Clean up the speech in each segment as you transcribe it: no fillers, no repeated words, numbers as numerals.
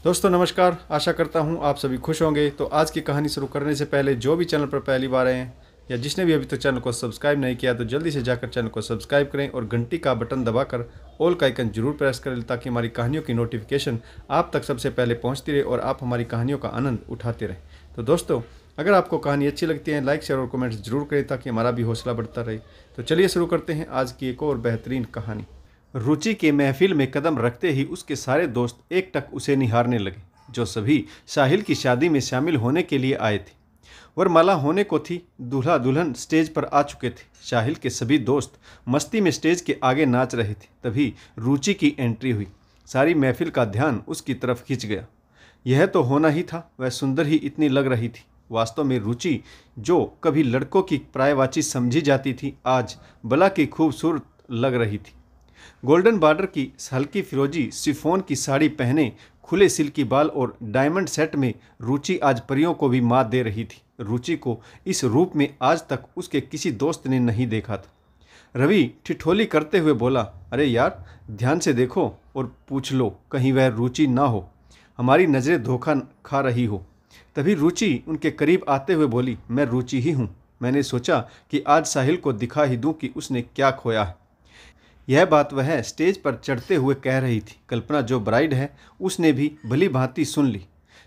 दोस्तों नमस्कार। आशा करता हूँ आप सभी खुश होंगे। तो आज की कहानी शुरू करने से पहले जो भी चैनल पर पहली बार आए हैं या जिसने भी अभी तक चैनल को सब्सक्राइब नहीं किया तो जल्दी से जाकर चैनल को सब्सक्राइब करें और घंटी का बटन दबाकर ऑल का आइकन जरूर प्रेस करें ताकि हमारी कहानियों की नोटिफिकेशन आप तक सबसे पहले पहुँचती रहे और आप हमारी कहानियों का आनंद उठाते रहें। तो दोस्तों, अगर आपको कहानी अच्छी लगती है लाइक शेयर और कमेंट्स जरूर करें ताकि हमारा भी हौसला बढ़ता रहे। तो चलिए शुरू करते हैं आज की एक और बेहतरीन कहानी। रुचि के महफिल में कदम रखते ही उसके सारे दोस्त एक टक उसे निहारने लगे, जो सभी साहिल की शादी में शामिल होने के लिए आए थे। वरमाला होने को थी, दूल्हा दुल्हन स्टेज पर आ चुके थे। साहिल के सभी दोस्त मस्ती में स्टेज के आगे नाच रहे थे। तभी रुचि की एंट्री हुई। सारी महफिल का ध्यान उसकी तरफ खिंच गया। यह तो होना ही था, वह सुंदर ही इतनी लग रही थी। वास्तव में रुचि, जो कभी लड़कों की प्रायवाची समझी जाती थी, आज बला की खूबसूरत लग रही थी। गोल्डन बॉर्डर की हल्की फिरोजी शिफॉन की साड़ी पहने, खुले सिल्की बाल और डायमंड सेट में रुचि आज परियों को भी मात दे रही थी। रुचि को इस रूप में आज तक उसके किसी दोस्त ने नहीं देखा था। रवि ठिठोली करते हुए बोला, अरे यार, ध्यान से देखो और पूछ लो, कहीं वह रुचि ना हो, हमारी नज़रें धोखा खा रही हो। तभी रुचि उनके करीब आते हुए बोली, मैं रुचि ही हूँ। मैंने सोचा कि आज साहिल को दिखा ही दूँ कि उसने क्या खोया है। यह बात वह स्टेज पर चढ़ते हुए कह रही थी। कल्पना, जो ब्राइड है, उसने भी भली भांति सुन ली।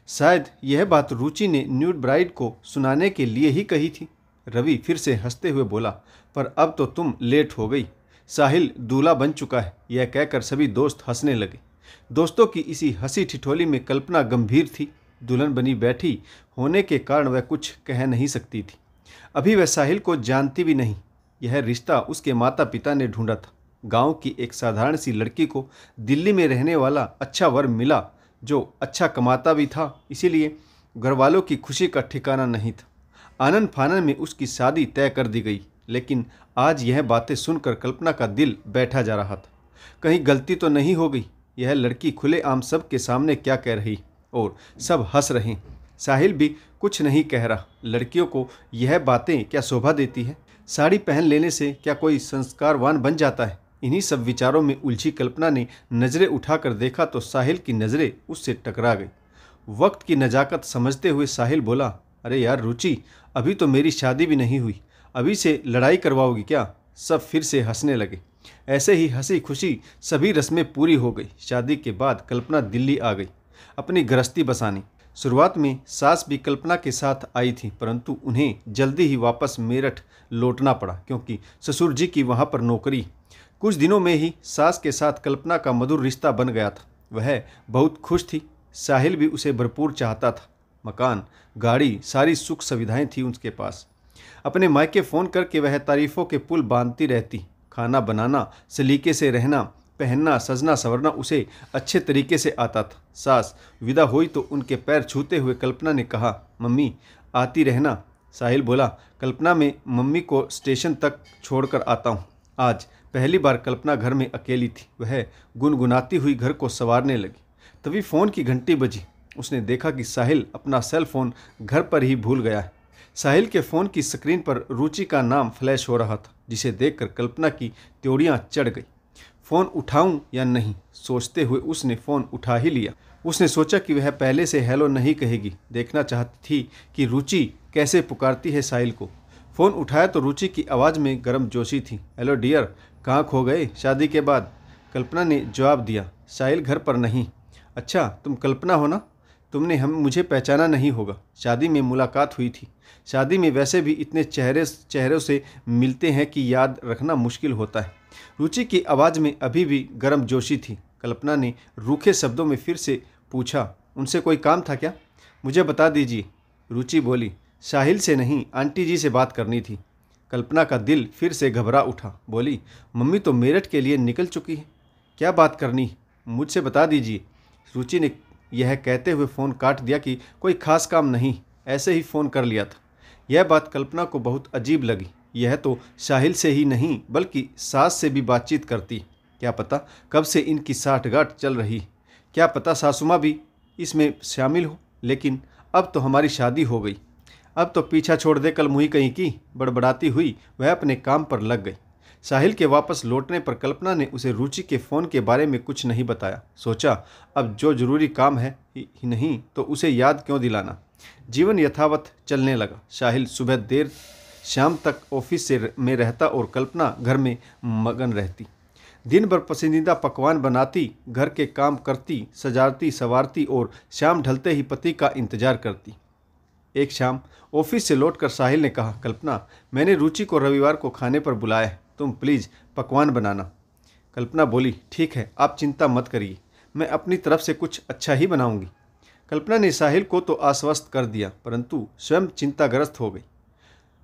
शायद यह बात रुचि ने न्यूड ब्राइड को सुनाने के लिए ही कही थी। रवि फिर से हंसते हुए बोला, पर अब तो तुम लेट हो गई, साहिल दूल्हा बन चुका है। यह कहकर सभी दोस्त हंसने लगे। दोस्तों की इसी हंसी ठिठोली में कल्पना गंभीर थी। दुल्हन बनी बैठी होने के कारण वह कुछ कह नहीं सकती थी। अभी वह साहिल को जानती भी नहीं। यह रिश्ता उसके माता पिता ने ढूंढा था। गांव की एक साधारण सी लड़की को दिल्ली में रहने वाला अच्छा वर मिला, जो अच्छा कमाता भी था। इसीलिए घरवालों की खुशी का ठिकाना नहीं था। आनन फानन में उसकी शादी तय कर दी गई। लेकिन आज यह बातें सुनकर कल्पना का दिल बैठा जा रहा था। कहीं गलती तो नहीं हो गई? यह लड़की खुलेआम सब के सामने क्या कह रही, और सब हंस रहे। साहिल भी कुछ नहीं कह रहा। लड़कियों को यह बातें क्या शोभा देती है? साड़ी पहन लेने से क्या कोई संस्कारवान बन जाता है? इन्हीं सब विचारों में उलझी कल्पना ने नज़रें उठाकर देखा तो साहिल की नज़रें उससे टकरा गई। वक्त की नज़ाकत समझते हुए साहिल बोला, अरे यार रुचि, अभी तो मेरी शादी भी नहीं हुई, अभी से लड़ाई करवाओगी क्या? सब फिर से हंसने लगे। ऐसे ही हंसी खुशी सभी रस्में पूरी हो गई। शादी के बाद कल्पना दिल्ली आ गई अपनी गृहस्थी बसाने। शुरुआत में सास भी कल्पना के साथ आई थी, परंतु उन्हें जल्दी ही वापस मेरठ लौटना पड़ा क्योंकि ससुर जी की वहाँ पर नौकरी। कुछ दिनों में ही सास के साथ कल्पना का मधुर रिश्ता बन गया था। वह बहुत खुश थी। साहिल भी उसे भरपूर चाहता था। मकान, गाड़ी, सारी सुख सुविधाएं थी उसके पास। अपने मायके फ़ोन करके वह तारीफ़ों के पुल बांधती रहती। खाना बनाना, सलीके से रहना, पहनना, सजना संवरना उसे अच्छे तरीके से आता था। सास विदा हुई तो उनके पैर छूते हुए कल्पना ने कहा, मम्मी आती रहना। साहिल बोला, कल्पना, मैं मम्मी को स्टेशन तक छोड़कर आता हूँ। आज पहली बार कल्पना घर में अकेली थी। वह गुनगुनाती हुई घर को संवारने लगी। तभी फ़ोन की घंटी बजी। उसने देखा कि साहिल अपना सेल फ़ोन घर पर ही भूल गया है। साहिल के फ़ोन की स्क्रीन पर रुचि का नाम फ्लैश हो रहा था, जिसे देखकर कल्पना की त्योड़ियाँ चढ़ गई। फ़ोन उठाऊं या नहीं, सोचते हुए उसने फ़ोन उठा ही लिया। उसने सोचा कि वह पहले से हेलो नहीं कहेगी। देखना चाहती थी कि रुचि कैसे पुकारती है साहिल को। फ़ोन उठाया तो रुचि की आवाज़ में गर्म जोशी थी। हेलो डियर, कहाँ खो गए शादी के बाद? कल्पना ने जवाब दिया, साहिल घर पर नहीं। अच्छा, तुम कल्पना हो ना? तुमने मुझे पहचाना नहीं होगा। शादी में मुलाकात हुई थी। शादी में वैसे भी इतने चेहरों से मिलते हैं कि याद रखना मुश्किल होता है। रुचि की आवाज़ में अभी भी गर्म जोशी थी। कल्पना ने रूखे शब्दों में फिर से पूछा, उनसे कोई काम था क्या? मुझे बता दीजिए। रुचि बोली, साहिल से नहीं, आंटी जी से बात करनी थी। कल्पना का दिल फिर से घबरा उठा। बोली, मम्मी तो मेरठ के लिए निकल चुकी है। क्या बात करनी, मुझसे बता दीजिए। रुचि ने यह कहते हुए फ़ोन काट दिया कि कोई खास काम नहीं, ऐसे ही फ़ोन कर लिया था। यह बात कल्पना को बहुत अजीब लगी। यह तो साहिल से ही नहीं बल्कि सास से भी बातचीत करती। क्या पता कब से इनकी साठगांठ चल रही। क्या पता सासुमाँ भी इसमें शामिल हो। लेकिन अब तो हमारी शादी हो गई, अब तो पीछा छोड़ दे कल मुही कहीं की, बड़बड़ाती हुई वह अपने काम पर लग गई। साहिल के वापस लौटने पर कल्पना ने उसे रुचि के फ़ोन के बारे में कुछ नहीं बताया। सोचा अब जो ज़रूरी काम है ही नहीं तो उसे याद क्यों दिलाना। जीवन यथावत चलने लगा। साहिल सुबह देर शाम तक ऑफिस में रहता और कल्पना घर में मगन रहती। दिन भर पसंदीदा पकवान बनाती, घर के काम करती, सजाती संवारती और शाम ढलते ही पति का इंतजार करती। एक शाम ऑफिस से लौटकर साहिल ने कहा, कल्पना मैंने रुचि को रविवार को खाने पर बुलाया है, तुम प्लीज़ पकवान बनाना। कल्पना बोली, ठीक है, आप चिंता मत करिए, मैं अपनी तरफ से कुछ अच्छा ही बनाऊंगी। कल्पना ने साहिल को तो आश्वस्त कर दिया, परंतु स्वयं चिंताग्रस्त हो गई।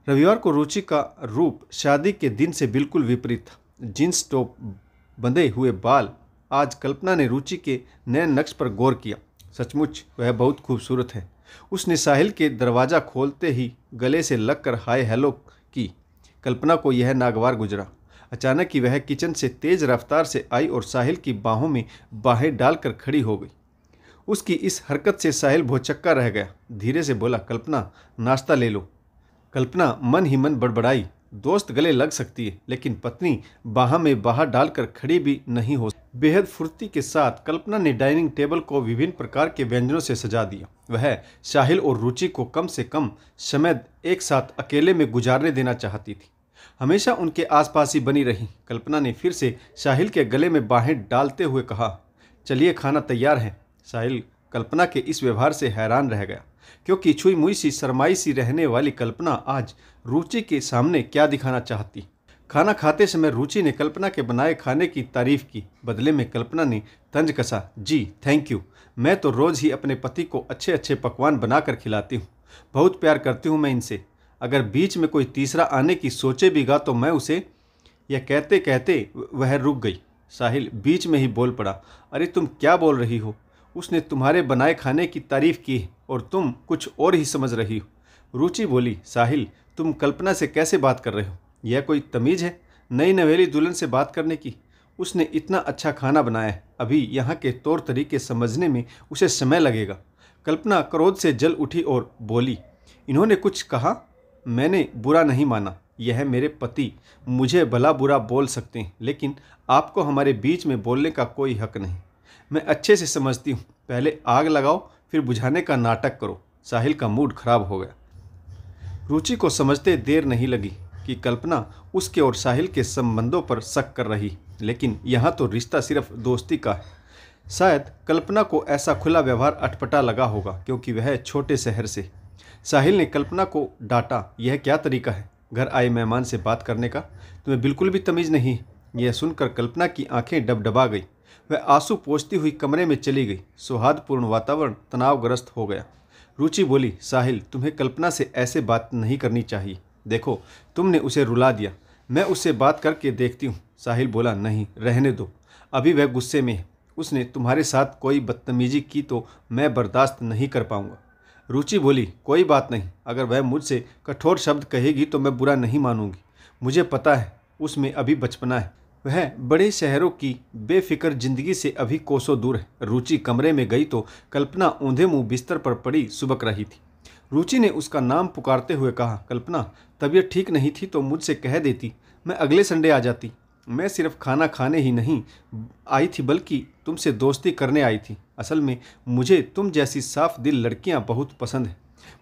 रविवार को रुचि का रूप शादी के दिन से बिल्कुल विपरीत था। जींस टॉप, बंधे हुए बाल। आज कल्पना ने रुचि के नए नक्श पर गौर किया। सचमुच वह बहुत खूबसूरत है। उसने साहिल के दरवाज़ा खोलते ही गले से लगकर हाय हेलो की। कल्पना को यह नागवार गुजरा। अचानक ही वह किचन से तेज रफ्तार से आई और साहिल की बाहों में बाहें डालकर खड़ी हो गई। उसकी इस हरकत से साहिल भौचक्का रह गया। धीरे से बोला, कल्पना नाश्ता ले लो। कल्पना मन ही मन बड़बड़ाई, दोस्त गले लग सकती है लेकिन पत्नी बाह में बाह डालकर खड़ी भी नहीं हो। बेहद फुर्ती के साथ कल्पना ने डाइनिंग टेबल को विभिन्न प्रकार के व्यंजनों से सजा दिया। वह साहिल और रुचि को कम से कम समय एक साथ अकेले में गुजारने देना चाहती थी। हमेशा उनके आसपास ही बनी रही। कल्पना ने फिर से साहिल के गले में बाहें डालते हुए कहा, चलिए खाना तैयार है। साहिल कल्पना के इस व्यवहार से हैरान रह गया, क्योंकि छुई मुई सी शर्माई सी रहने वाली कल्पना आज रुचि के सामने क्या दिखाना चाहती। खाना खाते समय रुचि ने कल्पना के बनाए खाने की तारीफ की। बदले में कल्पना ने तंज कसा, जी थैंक यू, मैं तो रोज़ ही अपने पति को अच्छे अच्छे पकवान बनाकर खिलाती हूँ, बहुत प्यार करती हूँ मैं इनसे। अगर बीच में कोई तीसरा आने की सोचे भी गा तो मैं उसे। यह कहते कहते वह रुक गई। साहिल बीच में ही बोल पड़ा, अरे तुम क्या बोल रही हो, उसने तुम्हारे बनाए खाने की तारीफ की और तुम कुछ और ही समझ रही हो। रुचि बोली, साहिल तुम कल्पना से कैसे बात कर रहे हो, यह कोई तमीज़ है नई नवेली दुल्हन से बात करने की। उसने इतना अच्छा खाना बनाया है, अभी यहाँ के तौर तरीके समझने में उसे समय लगेगा। कल्पना क्रोध से जल उठी और बोली, इन्होंने कुछ कहा, मैंने बुरा नहीं माना, यह है मेरे पति, मुझे भला बुरा बोल सकते हैं लेकिन आपको हमारे बीच में बोलने का कोई हक नहीं। मैं अच्छे से समझती हूँ, पहले आग लगाओ फिर बुझाने का नाटक करो। साहिल का मूड खराब हो गया। रुचि को समझते देर नहीं लगी कि कल्पना उसके और साहिल के संबंधों पर शक कर रही, लेकिन यहाँ तो रिश्ता सिर्फ दोस्ती का है। शायद कल्पना को ऐसा खुला व्यवहार अटपटा लगा होगा क्योंकि वह छोटे शहर से। साहिल ने कल्पना को डांटा, यह क्या तरीका है घर आए मेहमान से बात करने का, तुम्हें बिल्कुल भी तमीज़ नहीं। यह सुनकर कल्पना की आंखें डबडबा गई। वह आंसू पोंछती हुई कमरे में चली गई। सौहार्दपूर्ण वातावरण तनावग्रस्त हो गया। रुचि बोली, साहिल तुम्हें कल्पना से ऐसे बात नहीं करनी चाहिए, देखो तुमने उसे रुला दिया, मैं उससे बात करके देखती हूँ। साहिल बोला, नहीं रहने दो, अभी वह गुस्से में है, उसने तुम्हारे साथ कोई बदतमीजी की तो मैं बर्दाश्त नहीं कर पाऊँगा। रुचि बोली, कोई बात नहीं, अगर वह मुझसे कठोर शब्द कहेगी तो मैं बुरा नहीं मानूंगी, मुझे पता है उसमें अभी बचपना है, वह बड़े शहरों की बेफिक्र जिंदगी से अभी कोसों दूर है। रुचि कमरे में गई तो कल्पना ऊंधे मुंह बिस्तर पर पड़ी सुबक रही थी। रुचि ने उसका नाम पुकारते हुए कहा, कल्पना तबीयत ठीक नहीं थी तो मुझसे कह देती, मैं अगले संडे आ जाती। मैं सिर्फ खाना खाने ही नहीं आई थी बल्कि तुमसे दोस्ती करने आई थी। असल में मुझे तुम जैसी साफ दिल लड़कियां बहुत पसंद हैं।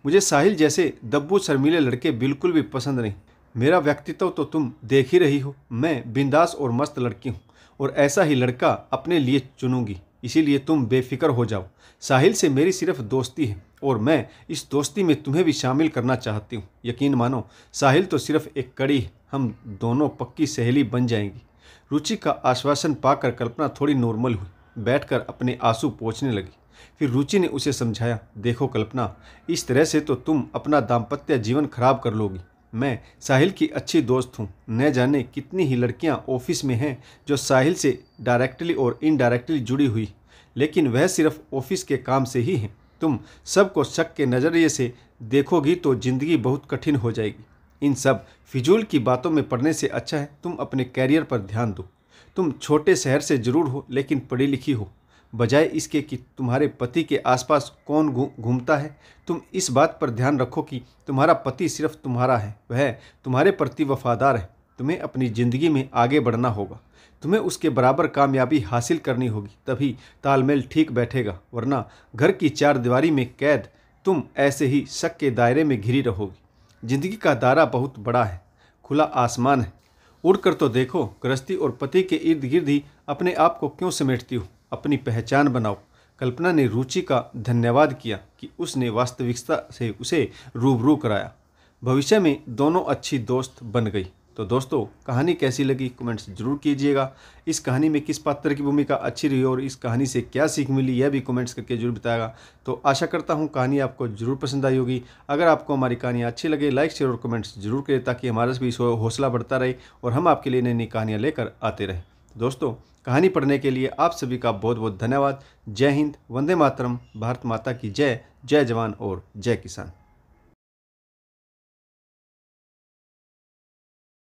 मुझे साहिल जैसे दब्बू शर्मीले लड़के बिल्कुल भी पसंद नहीं। मेरा व्यक्तित्व तो तुम देख ही रही हो, मैं बिंदास और मस्त लड़की हूँ और ऐसा ही लड़का अपने लिए चुनूंगी, इसीलिए तुम बेफिक्र हो जाओ। साहिल से मेरी सिर्फ दोस्ती है और मैं इस दोस्ती में तुम्हें भी शामिल करना चाहती हूँ। यकीन मानो साहिल तो सिर्फ एक कड़ी है, हम दोनों पक्की सहेली बन जाएंगी। रुचि का आश्वासन पाकर कल्पना थोड़ी नॉर्मल हुई, बैठकर अपने आंसू पोंछने लगी। फिर रुचि ने उसे समझाया, देखो कल्पना, इस तरह से तो तुम अपना दाम्पत्य जीवन खराब कर लोगी। मैं साहिल की अच्छी दोस्त हूँ, न जाने कितनी ही लड़कियाँ ऑफिस में हैं जो साहिल से डायरेक्टली और इनडायरेक्टली जुड़ी हुई, लेकिन वह सिर्फ ऑफिस के काम से ही हैं। तुम सबको शक के नज़रिए से देखोगी तो ज़िंदगी बहुत कठिन हो जाएगी। इन सब फिजूल की बातों में पड़ने से अच्छा है तुम अपने कैरियर पर ध्यान दो। तुम छोटे शहर से जरूर हो लेकिन पढ़ी लिखी हो, बजाय इसके कि तुम्हारे पति के आसपास कौन घूमता है। तुम इस बात पर ध्यान रखो कि तुम्हारा पति सिर्फ तुम्हारा है, वह तुम्हारे प्रति वफादार है। तुम्हें अपनी ज़िंदगी में आगे बढ़ना होगा, तुम्हें उसके बराबर कामयाबी हासिल करनी होगी, तभी तालमेल ठीक बैठेगा, वरना घर की चार दीवारी में कैद तुम ऐसे ही शक के दायरे में घिरी रहोगी। ज़िंदगी का दायरा बहुत बड़ा है, खुला आसमान है, उड़कर तो देखो। गृहस्थी और पति के इर्द गिर्द ही अपने आप को क्यों समेटती हो? अपनी पहचान बनाओ। कल्पना ने रुचि का धन्यवाद किया कि उसने वास्तविकता से उसे रूबरू कराया। भविष्य में दोनों अच्छी दोस्त बन गई। तो दोस्तों, कहानी कैसी लगी कमेंट्स जरूर कीजिएगा। इस कहानी में किस पात्र की भूमिका अच्छी रही और इस कहानी से क्या सीख मिली यह भी कमेंट्स करके जरूर बताएगा। तो आशा करता हूँ कहानी आपको जरूर पसंद आई होगी। अगर आपको हमारी कहानियाँ अच्छी लगे लाइक शेयर और कमेंट्स जरूर करें, ताकि हमारा भी हौसला बढ़ता रहे और हम आपके लिए नई नई कहानियाँ लेकर आते रहें। दोस्तों, कहानी पढ़ने के लिए आप सभी का बहुत बहुत धन्यवाद। जय हिंद, वंदे मातरम, भारत माता की जय, जय जवान और जय किसान।